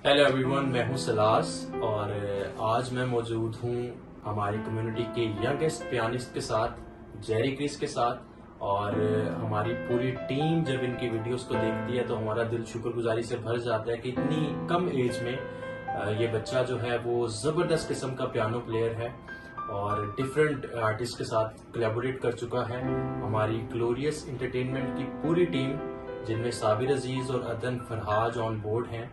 Hello everyone, मैं हूं सलास और आज मैं मौजूद हूं हमारी कम्युनिटी के यंगेस्ट पियानिस्ट के साथ, जेरी क्रिस के साथ। और हमारी पूरी टीम जब इनकी वीडियोस को देखती है तो हमारा दिल शुक्रगुजारी से भर जाता है कि इतनी कम एज में ये बच्चा जो है वो जबरदस्त किस्म का पियानो प्लेयर है और डिफरेंट आर्टिस्ट के साथ कोलैबोरेट कर चुका है। हमारी ग्लोरियस एंटरटेनमेंट की पूरी टीम, जिनमें साबिर अजीज और अदन फरहाज ऑन बोर्ड हैं,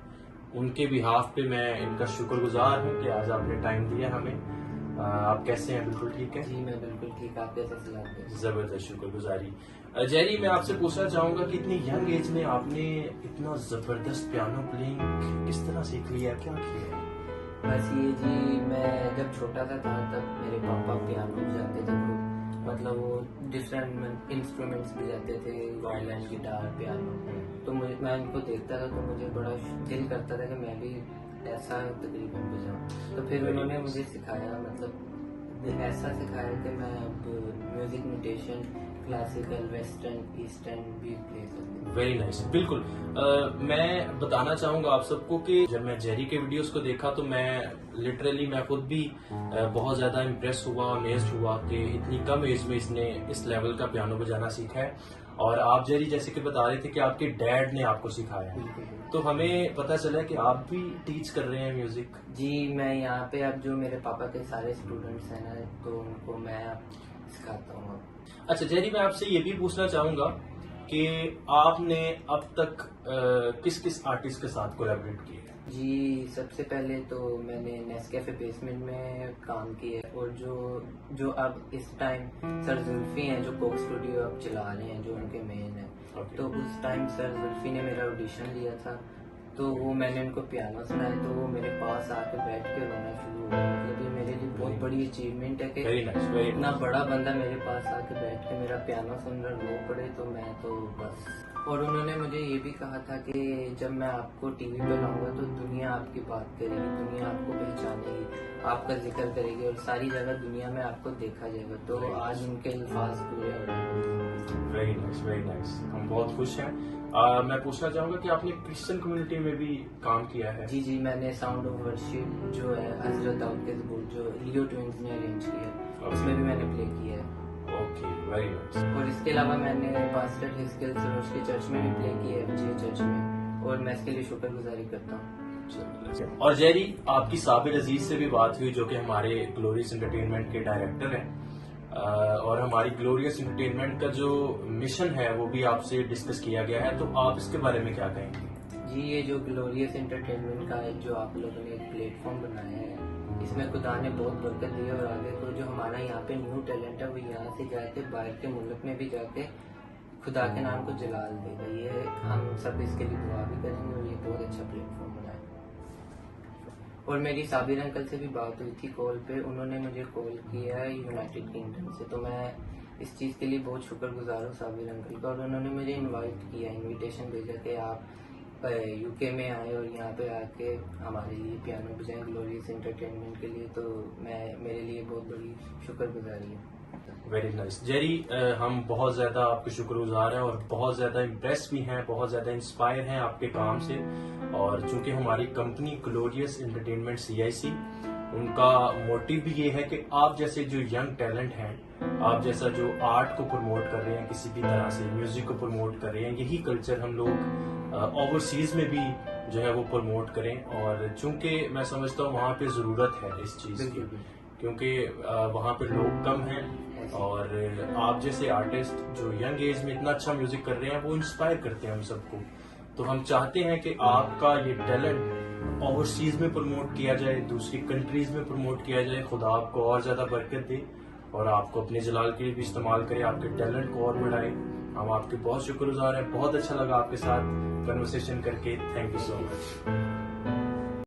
उनके बिहाफ पे मैं इनका शुक्रगुजार हूँ कि आज आपने टाइम दिया हमें। आप कैसे हैं? बिल्कुल ठीक है जी, मैं बिल्कुल ठीक। आप कैसे सलाह? जबरदस्त शुक्रगुजारी। जेरी, मैं आपसे पूछना चाहूंगा कि इतनी यंग एज में आपने इतना जबरदस्त पियानो प्लेइंग किस तरह सीख लिया, क्या किया है? बस ये जी, मैं जब छोटा था तब मेरे पापा पियानो बजाते थे, मतलब वो डिफरेंट इंस्ट्रूमेंट्स बजाते थे, वायलिन, गिटार, पियानो। तो मैं इनको देखता था तो मुझे बड़ा दिल करता था कि मैं भी ऐसा तकरीबन बजाऊं। तो फिर उन्होंने मुझे सिखाया, मतलब ऐसा सिखाया कि मैं अब music notation, classical, western, eastern भी प्ले करता हूं। Very nice. बिल्कुल। मैं बताना चाहूंगा आप सबको कि जब मैं जेरी के वीडियोस को देखा तो मैं खुद भी बहुत ज्यादा इम्प्रेस हुआ, अमेज्ड हुआ कि इतनी कम एज में इसने इस लेवल का पियानो बजाना सीखा है। और आप जेरी जैसे कि बता रहे थे कि आपके डैड ने आपको सिखाया है, तो हमें पता चला कि आप भी टीच कर रहे हैं म्यूजिक। जी, मैं यहाँ पे अब जो मेरे पापा के सारे स्टूडेंट्स हैं ना, तो उनको मैं अब सिखाता हूँ। अच्छा जेरी, मैं आपसे ये भी पूछना चाहूंगा कि आपने अब तक किस किस आर्टिस्ट के साथ कोलैबोरेट किया है? जी, सबसे पहले तो मैंने नेस्कैफे बेसमेंट में काम किया है, और जो अब इस टाइम सर जुल्फी हैं, जो कोक स्टूडियो अब चला रहे हैं, जो उनके मेन है। तो उस टाइम सर जुल्फी ने मेरा ऑडिशन लिया था, तो वो मैंने उनको पियानो सुनाया, तो वो मेरे पास आके बैठ के रोना शुरू हो गया। मतलब ये मेरे लिए बहुत बड़ी अचीवमेंट है कि इतना बड़ा बंदा मेरे पास आके बैठ के मेरा पियानो सुन रहा रो पड़े, तो मैं तो बस। और उन्होंने मुझे ये भी कहा था कि जब मैं आपको टीवी पे लाऊंगा तो दुनिया आपकी बात करेगी, दुनिया आपको पहचानेगी, आपका जिक्र करेगी और सारी जगह दुनिया में आपको देखा जाएगा। तो आज उनके अल्फाज पूरे हो रहे हैं। Very nice, very nice. हम बहुत खुश हैं। मैं पूछना चाहूंगा कि आपने क्रिश्चियन कम्युनिटी में भी काम किया है? जी जी, मैंने साउंड ऑफ वर्शिप जो है हजरत दाऊद के ज़बूर, जो लियो ट्विंस ने अरेंज किया है, उसमें भी मैंने प्ले किया है। Okay, very nice. और इसके अलावा मैंने पास्टर हिस्किल सरोज के चर्च में भी प्ले किया है, विजय चर्च में, और मैं इसके लिए शुक्रगुजारी करता हूँ। और जेरी, आपकी साबिर अजीज से भी बात हुई, जो कि हमारे ग्लोरियस एंटरटेनमेंट के डायरेक्टर हैं, और हमारी ग्लोरियस एंटरटेनमेंट का जो मिशन है वो भी आपसे डिस्कस किया गया है, तो आप इसके बारे में क्या कहेंगे? जी, ये जो ग्लोरियस एंटरटेनमेंट का जो आप लोगों ने एक प्लेटफॉर्म बनाया है, इसमें खुदा ने बहुत बरकत दी है, और आगे को जो हमारा यहाँ पे न्यू टैलेंट है वो यहाँ से जाके बाहर के मुल्क में भी जाके खुदा के नाम को जलाल देगा। ये हम सब इसके लिए दुआ भी करेंगे, और ये बहुत अच्छा प्लेटफॉर्म बना है। और मेरी साबिर अंकल से भी बात हुई थी कॉल पे, उन्होंने मुझे कॉल किया है यूनाइटेड किंगडम से, तो मैं इस चीज़ के लिए बहुत शुक्रगुजार हूँ साबिर अंकल का। और उन्होंने मुझे इनविटेशन भेजा कि आप यूके में आए और यहाँ पे आके हमारे लिए पियानो बजाएं ग्लोरियस एंटरटेनमेंट के लिए, तो मेरे लिए बहुत बड़ी शुक्रगुजारी है। वेरी नाइस जेरी, हम बहुत ज्यादा आपके शुक्रगुजार हैं और बहुत ज्यादा इम्प्रेस भी हैं, बहुत ज्यादा इंस्पायर हैं आपके काम से। और चूंकि हमारी कंपनी ग्लोरियस एंटरटेनमेंट CIC, उनका मोटिव भी ये है कि आप जैसे जो यंग टैलेंट हैं, आप जैसा जो आर्ट को प्रमोट कर रहे हैं, किसी भी तरह से म्यूजिक को प्रमोट कर रहे हैं, यही कल्चर हम लोग ओवरसीज में भी जो है वो प्रमोट करें। और चूंकि मैं समझता हूँ वहाँ पे जरूरत है इस चीज की, क्योंकि वहाँ पे लोग कम हैं, और आप जैसे आर्टिस्ट जो यंग एज में इतना अच्छा म्यूजिक कर रहे हैं वो इंस्पायर करते हैं हम सबको। तो हम चाहते हैं कि आपका ये टैलेंट ओवरसीज में प्रमोट किया जाए, दूसरी कंट्रीज में प्रमोट किया जाए। खुदा आपको और ज्यादा बरकत दे और आपको अपने जलाल के लिए भी इस्तेमाल करे, आपके टैलेंट को और बढ़ाए। हम आपके बहुत शुक्रगुजार हैं। बहुत अच्छा लगा आपके साथ कन्वर्सेशन करके। Thank you so much.